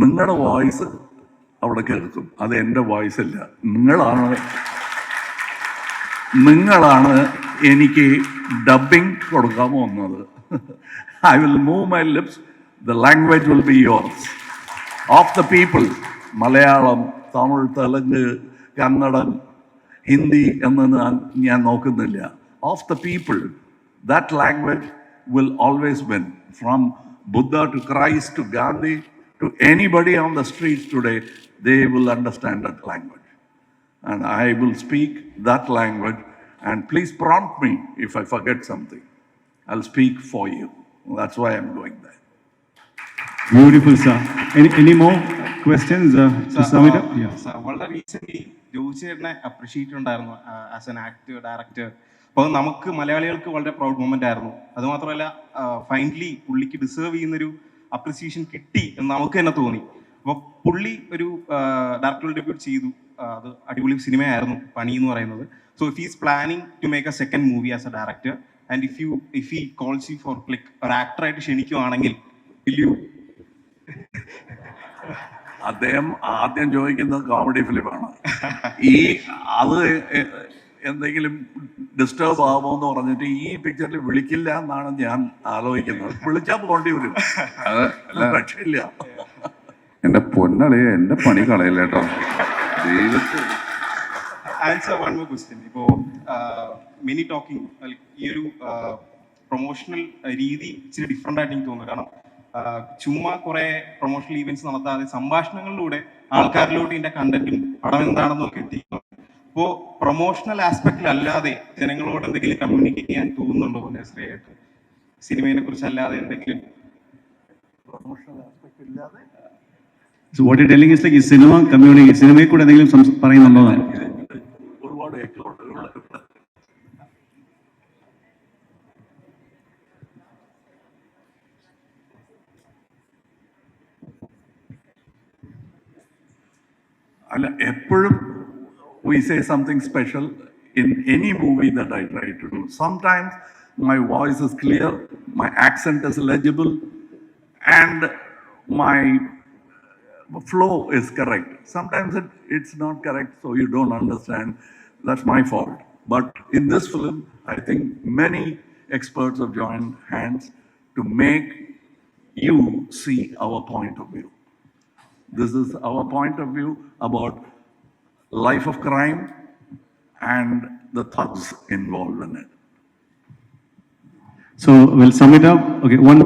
നിങ്ങളുടെ വോയിസ് അവിടെ കേൾക്കും. അത് എൻ്റെ വോയിസ് അല്ല. നിങ്ങളാണ് എനിക്ക് ഡബിങ് കൊടുക്കാൻ പോകുന്നത്. I will move my lips, the language will be yours, of the people. Malayalam, Tamil, Telugu, കന്നഡൻ, ഹിന്ദി എന്ന് ഞാൻ നോക്കുന്നില്ല. Of the people, that language will always win. From Buddha to Christ to Gandhi to anybody on the streets today, they will understand that language. And I will speak that language. And please prompt me if I forget something. I'll speak for you. That's why I'm going there. Beautiful, sir. Any more questions? Samita? Yeah. Sir, വളരെ recently ജോസിനെ appreciate ഉണ്ടായിരുന്നു as an actor, director. അപ്പോൾ നമുക്ക് മലയാളികൾക്ക് വളരെ proud moment ആയിരുന്നു. അതുമാത്രമല്ല, finally പുള്ളിക്ക് deserve ചെയ്യുന്നൊരു അപ്രിസിയേഷൻ കിട്ടി എന്ന് നമുക്ക് തന്നെ തോന്നി. അപ്പോൾ പുള്ളി ഒരു ഡയറക്ടർ ഡെബ്യൂട്ട് ചെയ്തു. അത് അടിപൊളി സിനിമയായിരുന്നു പണി എന്ന് പറയുന്നത്. So if is planning to make a second movie as a director and if he calls you for click ഒരു ആക്ടറായിട്ട് ക്ഷണിക്കുവാണെങ്കിൽ വിൽ യു? അദ്ദേഹം ആദ്യം ചോദിക്കുന്നത് കോമഡി ഫിലിമാണ്. അത് എന്തെങ്കിലും ഡിസ്റ്റർബ് ആവുമോ എന്ന് പറഞ്ഞിട്ട് ഈ പിക്ചറിൽ വിളിക്കില്ല എന്നാണ് ഞാൻ ആലോചിക്കുന്നത്. വിളിച്ചാൽ പോകേണ്ടി വരും. രക്ഷയില്ല. എന്റെ പൊന്നളിയ എന്റെ പണി കളയില്ല കേട്ടോ. Answer one more question. ഇപ്പോ മിനി ടോക്കിംഗ് ഈ ഒരു പ്രൊമോഷണൽ രീതി ഇച്ചിരി ഡിഫറെന്റ് ആയിട്ട് എനിക്ക് തോന്നുന്നു. കാരണം ചുമ്മാ കുറെ പ്രൊമോഷണൽ ഈവെന്റ്സ് നടത്താതെ സംഭാഷണങ്ങളിലൂടെ ആൾക്കാരിലോട്ട് ഇതിന്റെ കണ്ടന്റും പടം എന്താണെന്നൊക്കെ എത്തിക്കുന്നു. അപ്പോ പ്രൊമോഷണൽ ആസ്പെക്റ്റിൽ അല്ലാതെ ജനങ്ങളോട് എന്തെങ്കിലും കമ്മ്യൂണിക്കേറ്റ് ചെയ്യാൻ തോന്നുന്നുണ്ടോ നേഴ്സറിയായിട്ട്? സിനിമയെ കുറിച്ച് അല്ലാതെ എന്തെങ്കിലും പ്രൊമോഷണൽ ആസ്പെക്ട് ഇല്ലാതെ? So what you're telling is like cinema community, സിനിമയെ കൂടെ എന്തെങ്കിലും പറയുന്നുണ്ടോ? ഒരുപാട് അല്ല, എപ്പോഴും we say something special in any movie that I try to do. Sometimes my voice is clear, my accent is legible, and my flow is correct. Sometimes it's not correct, so you don't understand. That's my fault. But in this film, I think many experts have joined hands to make you see our point of view. This is our point of view about life of crime and the thugs involved in it. So we'll sum it up. Okay, one.